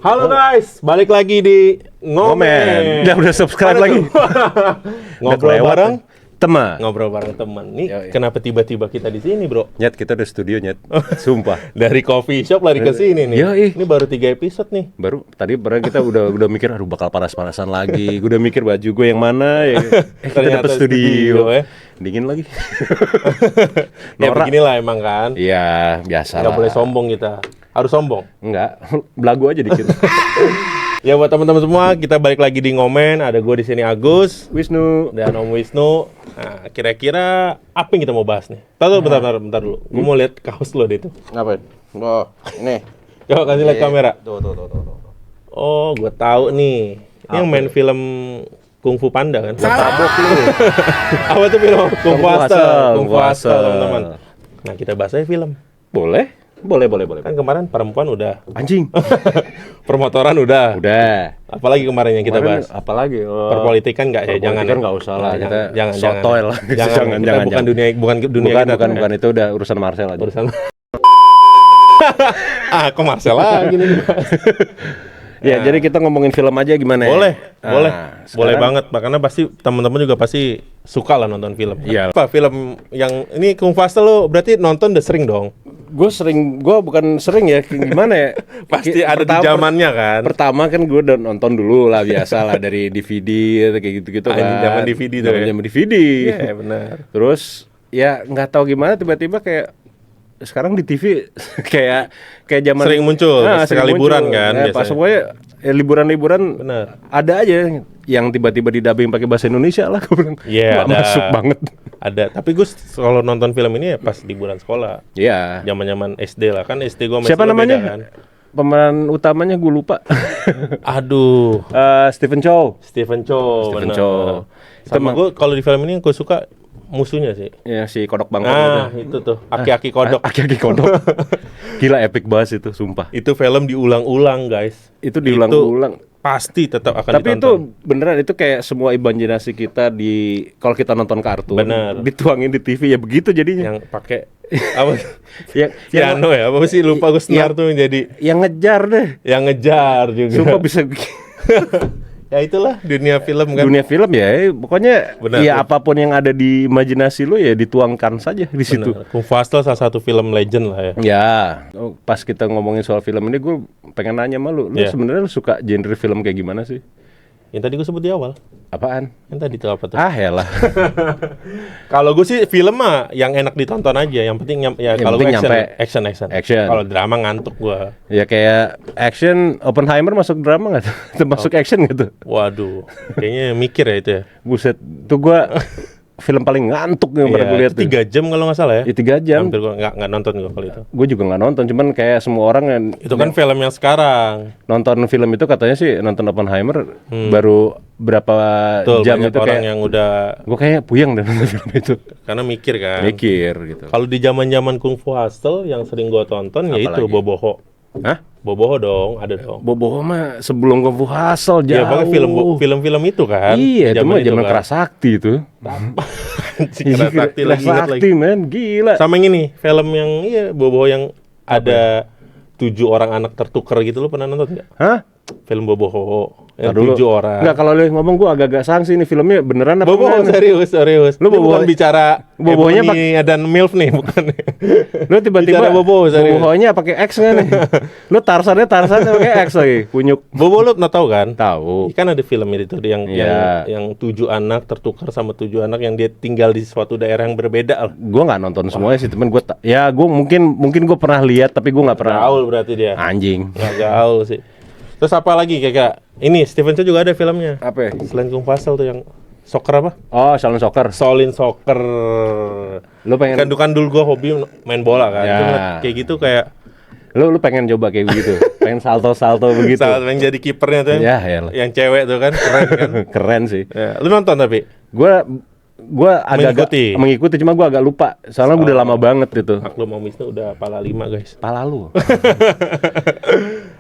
Halo guys, balik lagi di Ngomen. Udah subscribe lagi. Ngobrol bareng teman. Ngobrol bareng teman. Nih, Yoi. kenapa tiba-tiba kita di sini, Bro? Nyet, kita udah studio, Nyet. Sumpah. Dari coffee shop lari ke sini nih. Yoi. Ini baru 3 episode nih. Baru kita udah mikir aduh bakal panas-panasan lagi. Gue udah mikir baju gue yang mana ya. Kita Ternyata dapet studio. ya. Dingin lagi. Ya Norak. beginilah emang kan. Iya, biasa Nggak lah. boleh sombong kita. Harus sombong. Enggak, belagu aja dikit. Ya buat teman-teman semua, kita balik lagi di Ngomen. Ada gue di sini Agus Wisnu. dan Om Wisnu. Nah, kira-kira apa yang kita mau bahas nih? Bentar dulu. Gue mau lihat kaos lo deh itu. Ngapain? Oh, ini. Coba kasih lihat kamera. Tuh. Oh, gue tahu nih. Ini yang main film Kung Fu Panda kan? Tabok lu. Apa tuh film? Kung Fu Hustle. Kung Fu Hustle. Hustle, teman-teman. Nah, kita bahas aja film. Boleh. Kan kemarin perempuan udah, Anjing. permotoran udah. Udah. Apalagi kemarin yang kita bahas? Apalagi? Perpolitikan nggak ya? Jangan. Perpolitikan nggak usah lah. Nah, Kita jangan. sotoy lah. Jangan. Kita bukan dunia kita. Bukan itu udah urusan Marcel aja. Urusan. Kok Marcel lagi nih? Ya, jadi kita ngomongin film aja gimana ya? Boleh. Sekarang- Boleh banget. Karena pasti teman-teman juga pasti suka lah nonton film. Iya. Apa film yang ini Kung Fu Hustle lo berarti nonton udah sering dong? Gue bukan sering ya, gimana ya? Pasti ada di zamannya kan? Pertama kan gue udah nonton dulu lah, biasa lah dari DVD kayak gitu-gitu kan. Zaman DVD tuh ya? Zaman DVD. Iya benar. Terus ya nggak tahu gimana tiba-tiba kayak sekarang di TV kayak zaman Sering muncul, sekali liburan kan ya, pas biasanya. pokoknya liburan-liburan Benar. ada aja yang tiba-tiba didubbing pakai bahasa Indonesia lah, gue bilang Iya, nggak ada. masuk banget. Ada. Tapi gue kalau nonton film ini ya pas liburan sekolah. Iya. Zaman-zaman SD lah kan, SD gue Siapa namanya? Pemeran utamanya gue lupa. Aduh, Stephen Chow. Stephen Chow. Stephen benar. Chow. Sama gue kalau di film ini gue suka musuhnya sih. Ya si kodok bangkok Nah, gitu. itu tuh, aki-aki kodok. Aki-aki kodok. Gila epic banget itu, sumpah. Itu film diulang-ulang, guys. Itu diulang-ulang. Pasti tetap akan Tapi ditonton. itu beneran, itu kayak semua imajinasi kita di kalau kita nonton kartun. Bener. Dituangin di TV ya begitu jadinya. Yang pakai apa? Yang Piano ya? Apa sih lupa gue senar tuh yang jadi yang ngejar deh. yang ngejar juga. Sumpah bisa Ya itulah dunia film kan. dunia film ya. Pokoknya Bener, ya bener. apapun yang ada di imajinasi lo ya dituangkan saja di situ. Benar. Kung Fu Hustle salah satu film legend lah ya. Ya, pas kita ngomongin soal film ini, gue pengen nanya sama lu Iya. sebenarnya lu suka genre film kayak gimana sih? Yang tadi gue sebut di awal. Apaan? Yang tadi tuh apa tuh? Yalah. Kalau gue sih film mah yang enak ditonton aja. Yang penting Yang kalau gue penting action. Action. Kalau drama ngantuk gue. Ya kayak action, Oppenheimer masuk drama nggak tuh? Masuk action gitu? Waduh, kayaknya mikir ya itu ya. Buset, tuh gue film paling ngantuk yang pernah gue lihat tuh. 3 jam kalau nggak salah ya. Ya 3 jam. Hampir gue nggak nonton gue kalau itu. Gue juga nggak nonton, cuman kayak semua orang yang Itu kan film yang sekarang. nonton film itu katanya sih nonton Oppenheimer baru berapa Betul, jam banyak itu orang kayak yang udah gue kayak puyeng dan nonton film itu. karena mikir kan. Mikir gitu. Kalau di zaman-zaman Kung Fu Hustle yang sering gue tonton ya itu Apalagi? Boboho. Hah? Boboho dong, ada dong. Bobo mah sebelum Kung Fu Hustle jauh. Ya pokoknya film-film itu kan. Iya, itu mah zaman kan. Kerasakti itu. Anjing, Kerasakti lagi ingat lagi. Kerasakti men, gila. Sama yang ini, film yang Boboho yang ada 7 orang anak tertukar gitu, lu pernah nonton nggak? Hah? Film Boboho yang Ntar dulu. 7 orang. Enggak, kalau lu ngomong gua agak-agak sangsi ini filmnya beneran apa Boboho enggak? serius. Lu Ini Boboho- bukan bicara Bobohonya Ebony dan MILF nih, bukan. Lu tiba-tiba bicara Boboho serius. Bobohonya pakai X enggak nih? Lu Tarsannya pakai X lagi, punyuk. Boboho lu pernah tahu kan? Tahu. Kan ada film itu yang Iya. yang 7 anak tertukar sama 7 anak yang dia tinggal di suatu daerah yang berbeda lah. Gua nggak nonton semuanya sih, temen gua gua mungkin gua pernah lihat tapi gua nggak pernah. Gaul berarti dia. Anjing. Nggak gaul sih. Terus apa lagi kira-kira? Ini Stephen Chow juga ada filmnya. Apa ya? Selain Kung Fu Hustle tuh yang soccer apa? Oh, Shaolin Soccer. Shaolin Soccer. Lu pengen Kan dulu gua hobi main bola kan. Ya. Itu ngeliat kayak gitu kayak lu pengen coba kayak begitu. Pengen salto-salto begitu. saat yang jadi kipernya tuh Ya, elah. yang cewek tuh kan keren kan. Keren sih. Ya, lu nonton tapi Gua agak mengikuti, cuma gua agak lupa. Soalnya udah lama banget itu. Maklum Om Wisnu udah pala 5 guys. Pala lu.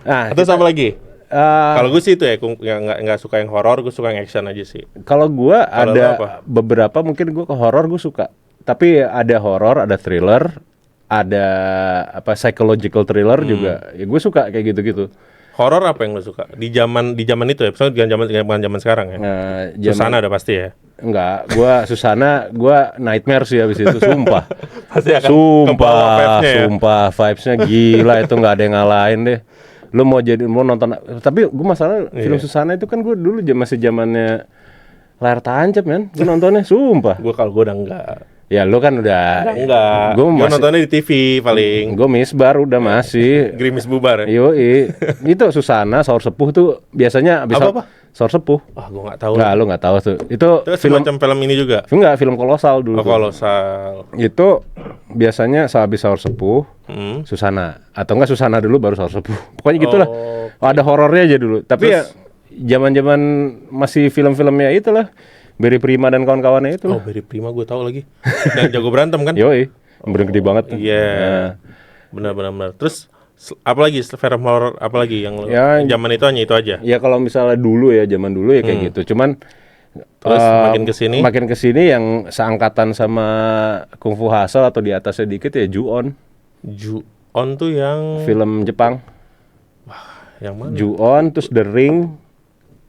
Nah, Atau apa lagi? eh, Kalau gue sih itu ya, nggak suka yang horor, gue suka yang action aja sih. kalau gua Kalau ada lu apa? beberapa mungkin gua ke horor gua suka. Tapi ada horor, ada thriller, ada apa psychological thriller juga. Ya gue suka kayak gitu-gitu. Horor apa yang lo suka? Di zaman itu ya, misalnya bukan zaman sekarang ya. Susana udah pasti ya. Enggak, gua nightmare sih habis itu, sumpah. Pasti akan kebawa vibes-nya ya. Sumpah, vibes-nya gila itu, nggak ada yang ngalahin deh. Lu mau nonton, tapi gua masalah film Susana itu kan gua dulu masih zamannya layar tancap kan, gua nontonnya sumpah. Gue udah enggak. Ya lu kan udah Enggak. Gue nontonnya di TV paling. Gue misbar udah masih. Gerimis bubar ya. Yoi. Itu Susana Saur Sepuh tuh biasanya bisa apa? Saur Sepuh. Wah, gue nggak tahu. Nggak, lu nggak tahu tuh. Itu film macam film ini juga. Enggak, film kolosal dulu. Oh, kolosal. Itu biasanya sehabis Saur Sepuh, Susana. Atau enggak Susana dulu baru Saur Sepuh. Pokoknya gitulah. Ada horornya aja dulu. Tapi terus, ya zaman-zaman masih film-filmnya itulah. Barry Prima dan kawan-kawannya itu. Oh, Barry Prima gue tahu lagi. Dan jago berantem kan? Yoi. Bener gede banget. Iya. Benar. Terus apalagi film horor apalagi yang zaman itu hanya itu aja. Ya kalau misalnya dulu ya, zaman dulu ya kayak gitu. Cuman terus makin kesini yang seangkatan sama Kung Fu Hustle atau di atasnya dikit ya Ju-On. Ju-On tuh yang film Jepang. Wah, yang mana? Ju-On, terus The Ring.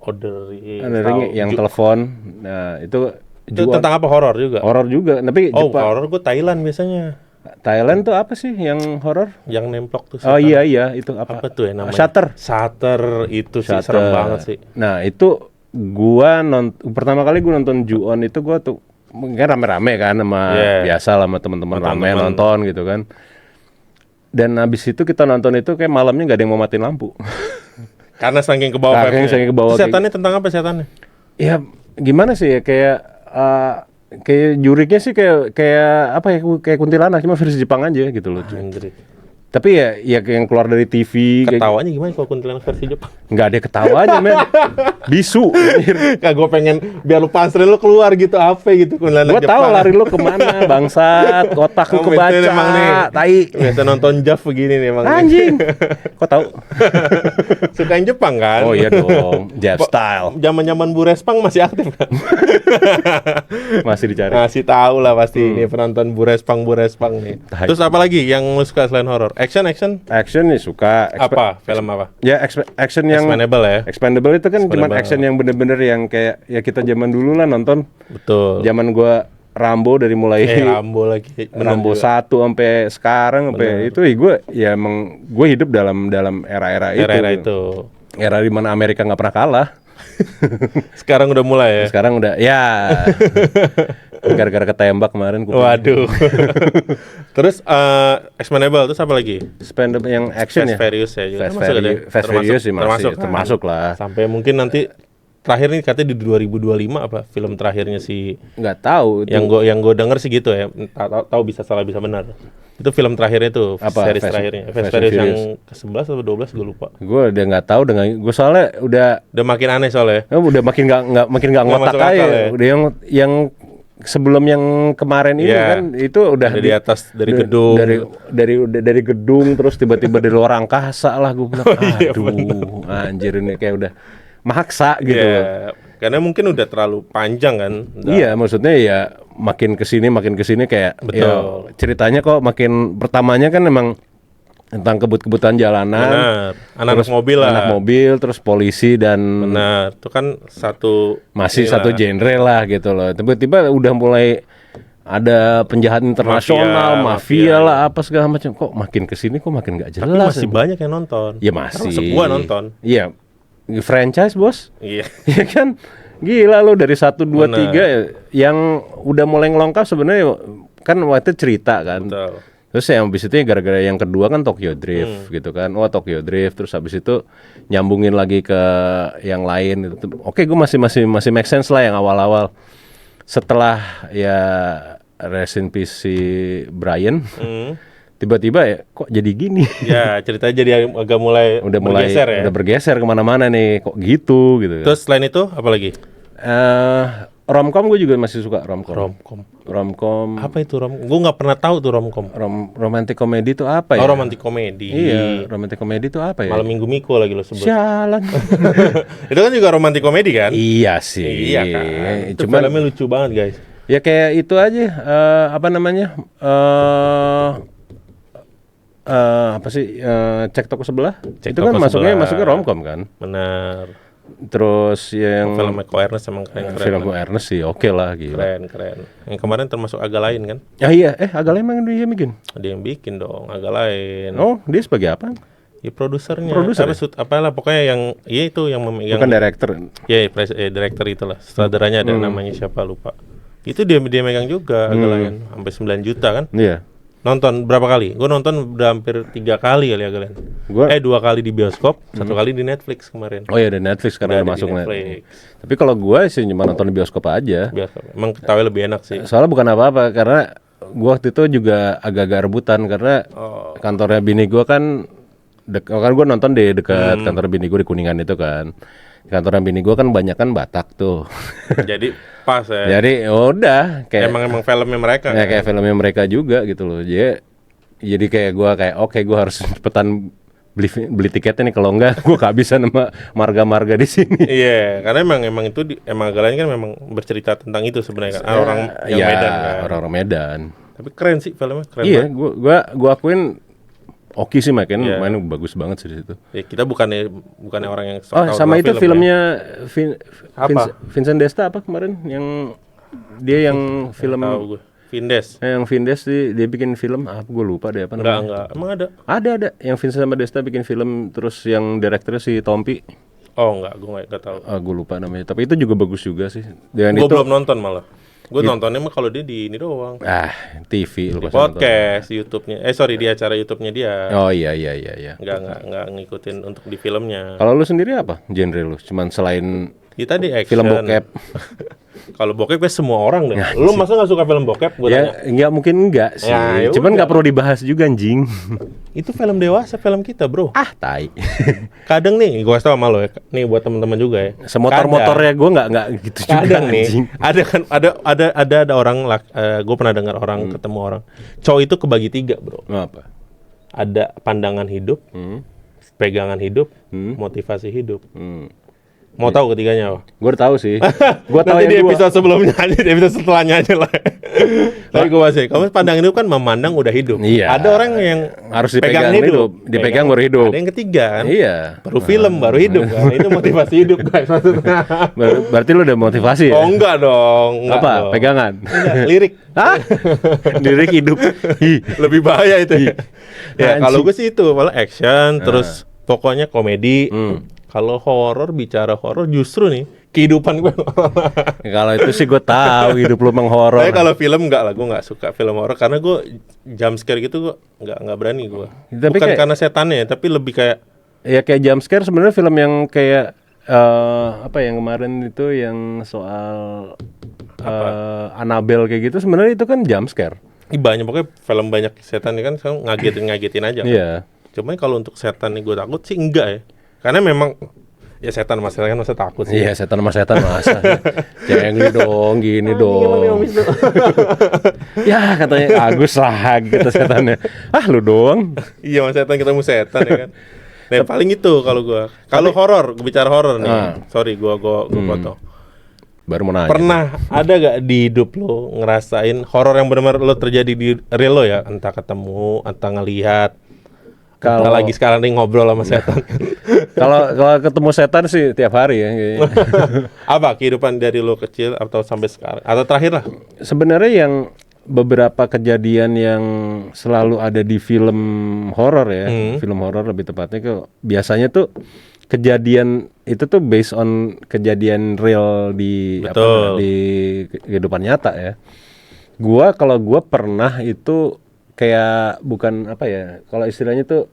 The Ring yang telepon. Nah, itu tentang apa? Horor juga. Horor juga, tapi Jepang. Horor gue Thailand biasanya. Thailand tuh apa sih yang horor? Yang nemplok tuh. Oh iya, itu apa? Apa tuh ya namanya? Shutter itu sih serem banget sih. Nah, itu pertama kali gue nonton Ju-On itu gue tuh mungkin rame-rame kan sama biasa lah sama teman-teman rame nonton gitu kan. Dan habis itu kita nonton itu kayak malamnya nggak ada yang mau matiin lampu. Karena saking ke bawah. Setannya tentang apa setannya? Ya gimana sih ya, kayak juriknya sih kayak apa ya, kayak kuntilanak cuma versi Jepang aja gitu loh. Tapi ya yang keluar dari TV. Ketawanya gimana kalau kuntilanak versi Jepang? Nggak ada ketawanya men. Bisu. Kak gue pengen biar lu pasri lu keluar gitu apa gitu kuntilanak Jepang. Gue tahu lari lu kemana bangsat, otak lu kebaca, tai. Biasa nonton Jav begini nih emang. Anjing. Kok tahu? Sukain Jepang kan? Oh iya dong, Jav style. Zaman-zaman Bu Respang masih aktif kan? Masih dicari. Masih tahu lah pasti ini penonton Bu Respang nih. Terus apa lagi yang lu suka selain horor? Action nih suka. Apa? Film apa? Ya action yang Expendable ya. Expendable itu kan cuma action yang bener-bener yang kayak ya kita zaman dulu lah nonton. Betul. Zaman gua Rambo dari mulai Rambo lagi. Rambo 1 sampai sekarang sampai itu ya emang gue hidup dalam era-era itu. Era di mana Amerika nggak pernah kalah. Sekarang udah mulai ya. Sekarang udah ya. Gara-gara ketembak kemarin. Waduh. Terus Expendable terus apa lagi? Expendable yang action Fast Furious ya juga. Fast Furious sih termasuk lah. Sampai mungkin nanti terakhir nih katanya di 2025 apa film terakhirnya si nggak tahu itu. Yang gue denger sih gitu ya. Tahu bisa salah bisa benar. Itu film terakhirnya tuh, series terakhirnya. Fast Furious yang ke-11 atau 12 gue lupa. Gue udah nggak tahu dengan gue soalnya udah makin aneh soalnya. Udah makin nggak ngotak aja. Ya. Udah yang sebelum yang kemarin ini kan itu udah di atas dari gedung. Dari gedung terus tiba-tiba dari luar angkasa lah gue bilang. Aduh, anjir ini kayak udah maksa gitu. Karena mungkin udah terlalu panjang kan. Iya, maksudnya ya makin kesini kayak ya, ceritanya kok makin pertamanya kan emang tentang kebut-kebutan jalanan. Anak mobil terus polisi dan itu kan satu genre lah gitu loh. Tiba-tiba udah mulai ada penjahat internasional, mafia lah apa segala macam. Kok makin kesini kok makin nggak jelas. Tapi masih banyak yang nonton. Ya masih. Gua nonton. Iya. Franchise bos. Iya. Ya kan. Gila lo dari 1, 2, 3 yang udah mulai ngelongkap sebenarnya kan waktu cerita kan. Betul. Terus yang habis itu gara-gara yang kedua kan Tokyo Drift gitu kan. Tokyo Drift terus habis itu nyambungin lagi ke yang lain gitu. Oke, gue masih make sense lah yang awal-awal. Setelah ya rest in peace si Brian. Tiba-tiba ya kok jadi gini. Ya ceritanya jadi agak mulai bergeser ya. Udah bergeser kemana-mana nih kok gitu. Terus selain itu apa lagi? Romcom gue juga masih suka romcom. Apa itu romcom? Gue nggak pernah tahu tuh romcom. Romantic komedi itu apa ya? Romantic komedi. Iya, romantic komedi itu apa ya? Malam Minggu Miko lagi lo sebut. Sialan. Itu kan juga romantic komedi kan? Iya sih. Iya kan. Itu filmnya lucu banget guys. Ya kayak itu aja. Apa namanya? apa sih Cek Toko Sebelah? Cek Itu kan Toko masuknya Sebelah. romcom kan. Benar. Terus yang Film Eko Ernest emang keren. film Ernest sih oke lah gila. Keren. Yang kemarin termasuk agak lain kan? Ya iya, agak emang dia bikin. Dia yang bikin dong, agak lain. Oh, dia sebagai apa? Ya produsernya. Produser Apalah pokoknya yang itu yang memegang. Bukan director. Ya, director itulah. Sutradaranya ada namanya siapa lupa. Itu dia megang juga agak lain. Sampai 9 juta kan? Iya. Nonton berapa kali? Gue nonton udah hampir 3 kali kali agak lain. 2 kali di bioskop, 1 kali di Netflix kemarin. Oh iya, ada Netflix karena Udah udah ada masuk di Netflix. Tapi kalau gue sih cuma nonton di bioskop aja. Bioskop. Emang ketahui lebih enak sih. Soalnya bukan apa-apa karena gue waktu itu juga agak-agak rebutan karena kantornya bini gue kan kan gue nonton di dekat kantor bini gue di Kuningan itu kan. Kantornya bini gue kan banyak kan Batak tuh. Jadi pas ya. Jadi udah kayak Emang filmnya mereka. ya, kayak filmnya mereka juga gitu loh. Jadi kayak gue gue harus cepetan beli tiketnya nih, kalau enggak gue kehabisan sama marga-marga di sini. Iya, karena emang itu emang agak lain kan memang bercerita tentang itu sebenarnya kan. Orang yang Medan kan. Orang-orang Medan. Tapi keren sih filmnya, keren Iya, banget. gue akuin oke sih main Iya. bagus banget sih di situ. Ya, kita bukannya orang yang sok Oh, tahu sama soal itu film, filmnya Apa? Vincent Desta apa kemarin yang dia yang film Tahu gue. Vindes. yang Vindes dia bikin film apa gue lupa deh apa namanya. Enggak. Emang ada? Ada yang Vincent sama Desta bikin film, terus yang direkturnya si Tompi. Oh, enggak, gue enggak tahu. Gue lupa namanya, tapi itu juga bagus juga sih. Dan Gue itu belum nonton malah. Gue nontonnya mah kalau dia di ini doang. TV lu Di pasti nonton. podcast YouTube-nya. Di acara YouTube-nya dia. Oh iya. Enggak ngikutin untuk di filmnya. Kalau lu sendiri apa genre lu? Cuman selain Ya tadi action. film bokep. Kalau bokep gue semua orang deh. Lu masa enggak suka film bokep? Gue tanya. Ya enggak mungkin enggak sih. Ya Cuman udah. enggak perlu dibahas juga anjing. Itu film dewasa, film kita, Bro. Tai. Kadang nih, gue kasih tau sama lo ya. Nih buat teman-teman juga ya. Semotor-motornya gue nggak gitu juga Kadang nih, anjing. ada orang, gue pernah dengar orang ketemu orang. Cowok itu kebagi 3, Bro. Apa? Ada pandangan hidup, pegangan hidup, motivasi hidup. Mau tahu ketiganya apa? Gue tahu sih. Gue tahu Nanti di yang episode sebelumnya aja, di episode setelahnya aja lah. Tapi gue masih, kamu pandangan hidup kan memandang udah hidup. Iya. Ada orang yang harus dipegang hidup. Dipegang baru hidup. Ada yang ketiga kan. Iya. Baru film, baru hidup kan. Itu motivasi hidup guys maksudnya. Berarti lu udah motivasi ya? Oh enggak dong. Enggak Apa? dong. Pegangan? Enggak, lirik. Hah? Lirik hidup. Ih. Lebih bahaya itu. Ya Anjing. kalau gue sih itu malah action, terus pokoknya komedi. Kalau horor, bicara horor justru nih kehidupan gue. Kalau itu sih gue tahu hidup lu menghoror. Tapi kalau film enggak lah, gue nggak suka film horor karena gue jump scare gitu gue nggak berani gue. Tapi Bukan kayak- karena setannya, tapi lebih kayak Ya kayak jump scare sebenarnya film yang kayak apa yang kemarin itu yang soal Annabelle kayak gitu, sebenarnya itu kan jump scare. banyak pokoknya film banyak setan ini kan sekarang ngagetin aja. Kan? Iya. Cuman kalau untuk setan nih gue takut sih enggak ya. Karena memang ya setan mas setan kan masa takut sih. Iya, setan sama setan masa. Cengli dong, gini dong. Ya katanya Agus lah gitu setannya. Lu doang. Iya mas setan ketemu setan ya kan. Nah paling itu kalau gue. Kalau horor, gue bicara horor nih. Sorry gue potong. Baru mau nanya. Pernah ada gak di hidup lo ngerasain horor yang benar-benar lo terjadi di real lo ya? Entah ketemu, entah ngelihat. Kalau lagi sekarang nih ngobrol sama setan. Kalau ketemu setan sih tiap hari ya kayaknya. Apa kehidupan dari lo kecil atau sampai sekarang? Atau terakhir lah? Sebenarnya yang beberapa kejadian yang selalu ada di film horor ya, film horor lebih tepatnya biasanya tuh kejadian itu tuh based on kejadian real di Betul. di kehidupan nyata ya. Kalau gua pernah itu kayak bukan apa ya, kalau istilahnya tuh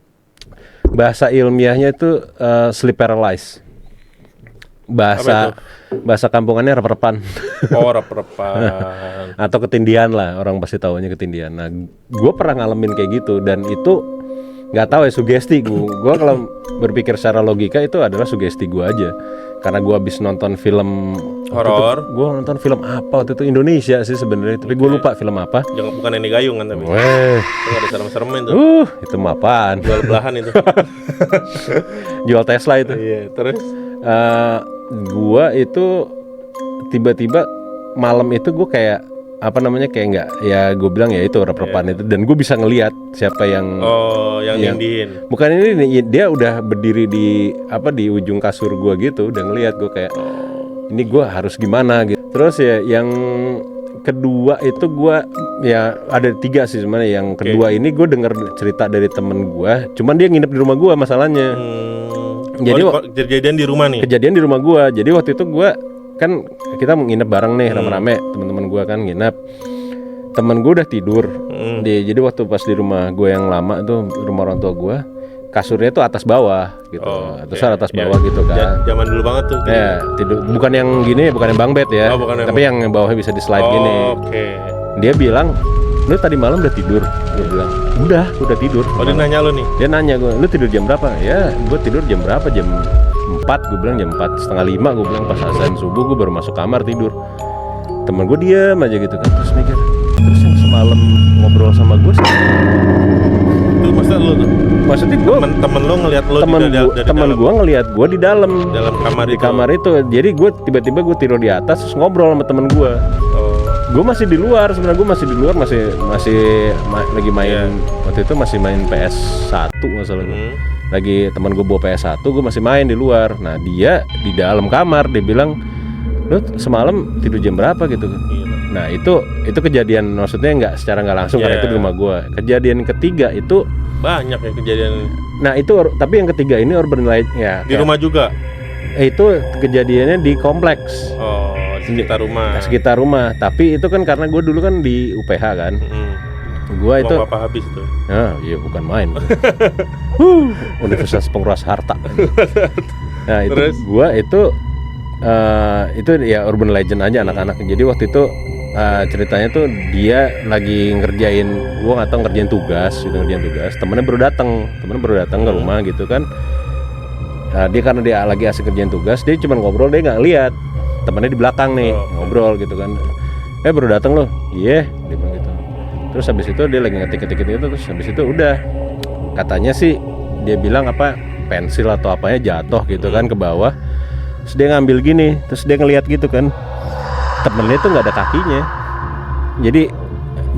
bahasa ilmiahnya itu sleep paralysis. Bahasa kampungannya rep-repan. Oh, rep-repan. Atau ketindihan lah, orang pasti tahunya ketindihan. Nah, gue pernah ngalamin kayak gitu dan itu nggak tahu ya, sugesti gue kalau berpikir secara logika itu adalah sugesti gue aja, karena gue habis nonton film Horor. Gue nonton film apa waktu itu, Indonesia sih sebenarnya, tapi gue lupa film apa. Jangan bukan Nenek Gayung kan tapi. Weh, Itu nggak ada serem-seremin tuh. itu mah apaan? Jual belahan itu. Jual Tesla itu. Iya, terus Gua itu tiba-tiba malam itu gue kayak apa namanya kayak nggak, ya gue bilang ya itu rep-repan itu, dan gue bisa ngelihat siapa yang yang nindihin. bukan ini, dia udah berdiri di ujung kasur gue gitu, udah ngelihat gue kayak ini gue harus gimana gitu. Terus ya yang kedua itu gue ya ada 3 sih sebenarnya. Yang kedua ini gue dengar cerita dari temen gue, cuman dia nginep di rumah gue masalahnya. Jadi kejadian di rumah nih. Kejadian di rumah gue. Jadi waktu itu gue kan kita nginep bareng nih rame-rame, teman-teman gue kan nginep. Temen gue udah tidur. Jadi waktu pas di rumah gue yang lama itu, rumah orang tua gue, kasurnya tuh atas bawah gitu. Atas bawah gitu kan. Zaman dulu banget tuh. Ya, tidur bukan yang gini, bukan yang bang bed ya. Tapi yang bawahnya bisa di slide gini. Dia bilang, "Lu tadi malam udah tidur?" Gue bilang, "Udah tidur." Dia nanya lu nih. Dia nanya gue, "Lu tidur jam berapa?" Ya, gue tidur jam berapa? Jam 4, gue bilang jam 4, setengah 5, gue bilang pas azan subuh gue baru masuk kamar tidur. Temen gue diam aja gitu kan, terus mikir, terus yang semalam ngobrol sama gue sih. Itu Maksudnya gue temen lo ngelihat lo temen gue ngelihat gue di dalam kamar di kamar itu. Jadi gue tiba-tiba gue tidur di atas terus ngobrol sama temen gue. Gue masih di luar sebenarnya, gue masih di luar, lagi main waktu itu masih main PS1 masalahnya. Lagi teman gue bawa PS1, gue masih main di luar. Nah dia di dalam kamar, dia bilang, "Lu semalam tidur jam berapa?" gitu. Nah itu kejadian, maksudnya secara nggak langsung karena itu di rumah gue. Kejadian ketiga itu banyak ya kejadian. Nah itu, tapi yang ketiga ini urban legend ya. Di rumah juga? Itu kejadiannya di kompleks. Sekitar rumah. Tapi itu kan karena gue dulu kan di UPH kan. Gua itu apa habis itu? Iya bukan main. Universitas Penguras Harta. Nah itu terus? Gua itu ya urban legend aja anak-anak. Jadi waktu itu ceritanya tuh dia lagi ngerjain, gua nggak tahu ngerjain tugas. Temennya baru datang ke rumah gitu kan. Dia karena dia lagi asik kerjain tugas, dia cuma ngobrol, dia nggak lihat temennya di belakang nih ngobrol gitu kan. Baru datang loh. Iya, dia bilang gitu. Terus habis itu dia lagi ngetik gitu, terus habis itu udah katanya sih dia bilang pensil atau apanya jatuh gitu kan ke bawah. Terus dia ngambil gini, terus dia ngelihat gitu kan, temennya tuh nggak ada kakinya. Jadi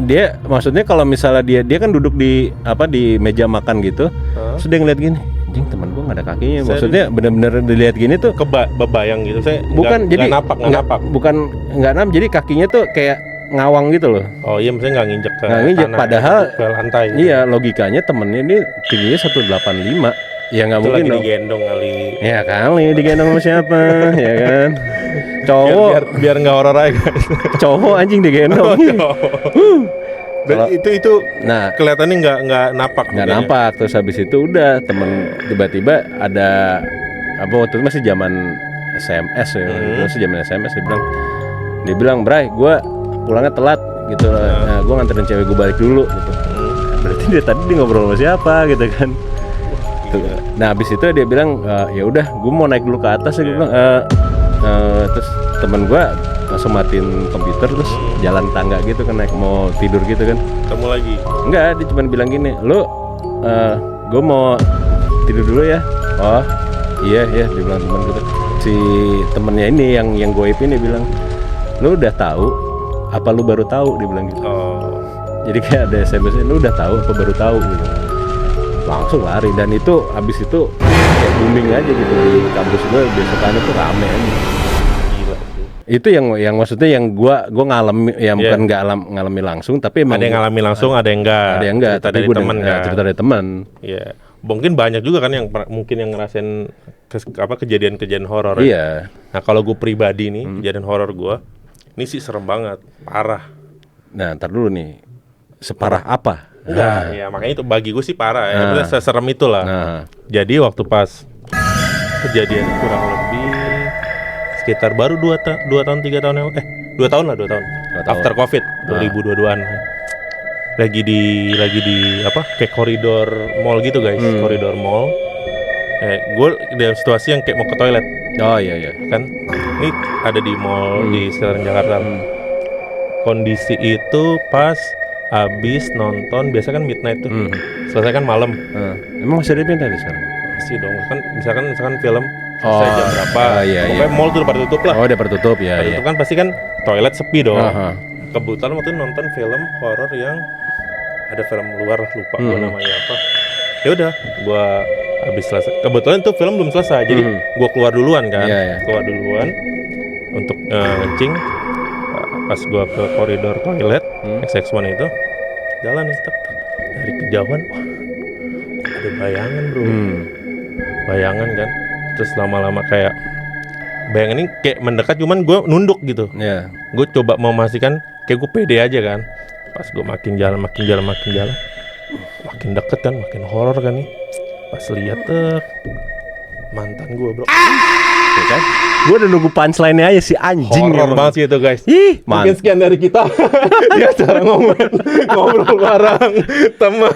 dia maksudnya kalau misalnya dia kan duduk di meja makan gitu, terus dia ngelihat gini, anjing temen gue nggak ada kakinya. Maksudnya bener-bener dilihat gini tuh kebayang gitu. Saya bukan jadi napak. Bukan nggak napak, jadi kakinya tuh kayak ngawang gitu loh. Oh iya, maksudnya nggak nginjek tanah, padahal ke lantai. Iya, logikanya temennya ini tingginya 185. Ya nggak mungkin lagi dong. Digendong kali. Ya kali digendong sama siapa? Ya kan. Cowok biar nggak horor aja. Cowok anjing digendong. Itu nah kelihatannya nggak napak. Nggak nampak. Terus habis itu udah temen tiba-tiba ada waktu itu masih zaman SMS ya. Masih zaman SMS dia bilang, "Bray, gue pulangnya telat gitu. Nah, gue nganterin cewek gue balik dulu gitu." Berarti dia tadi ngobrol sama siapa gitu kan. Nah habis itu dia bilang, "Ya udah, gue mau naik dulu ke atas ya." Gue bilang, terus temen gue langsung matiin komputer terus jalan tangga gitu kan, naik mau tidur gitu kan. Ketemu lagi? Enggak, dia cuma bilang gini, "Lu, gue mau tidur dulu ya." "Oh iya," dia bilang temen gitu. Si temennya ini yang goib ini bilang, "Lu udah tahu apa lu baru tahu?" Dia bilang gitu. Jadi kayak ada SMS-nya, "Lu udah tahu apa baru tahu?" gitu. Langsung lari, dan itu abis itu kayak booming aja gitu di kampus gue, besokannya tuh rame aja. Gila. Itu yang maksudnya yang gua ngalami, yang bukan nggak ngalami langsung, tapi emang ada yang ngalami langsung, ada yang enggak. Cerita dari teman kan. Cerita dari teman. Iya. Mungkin banyak juga kan yang ngerasain kejadian-kejadian horor. Iya. Nah kalau gue pribadi nih, kejadian horor gue, ini sih serem banget, parah. Nah ntar dulu nih, separah apa? Enggak, ya makanya itu bagi gue sih parah ya, seserem itulah. Jadi waktu pas kejadian kurang lebih sekitar baru 2 tahun 3 tahun yang 2 tahun lah 2 tahun. After Covid 2022-an. Lagi di kayak koridor mall gitu guys, koridor mall. Gue dalam situasi yang kayak mau ke toilet. Oh iya. Kan ini ada di mall di sekitaran Jakarta. Kondisi itu pas habis nonton, biasa kan midnight tuh. Selesai kan malam. Emang masih ada midnight sekarang? Masih dong. Kan misalkan film selesai jam berapa. Pokoknya mall tuh udah pada tutup lah. Oh, udah pada tutup ya. Itu kan pasti kan toilet sepi dong. kebetulan waktu itu nonton film horor yang ada film luar, lupa gua namanya apa. Ya udah, gua habis selesai. Kebetulan tuh film belum selesai, jadi gua keluar duluan kan. Keluar duluan untuk ngencing. Pas gua ke koridor toilet XX1 itu, jalan nih, dari kejauhan, wah, ada bayangan bro, bayangan kan. Terus lama-lama kayak bayangan ini kayak mendekat, cuman gue nunduk gitu. Gue coba memastikan kayak gue pede aja kan. Pas gue makin jalan, makin deket kan, makin horor kan nih. Pas lihat mantan gue bro. Ya kan? Gue udah nunggu punchline-nya aja si anjing. Horor banget sih itu guys. Mungkin sekian dari kita. Ya cara ngobrol bareng teman.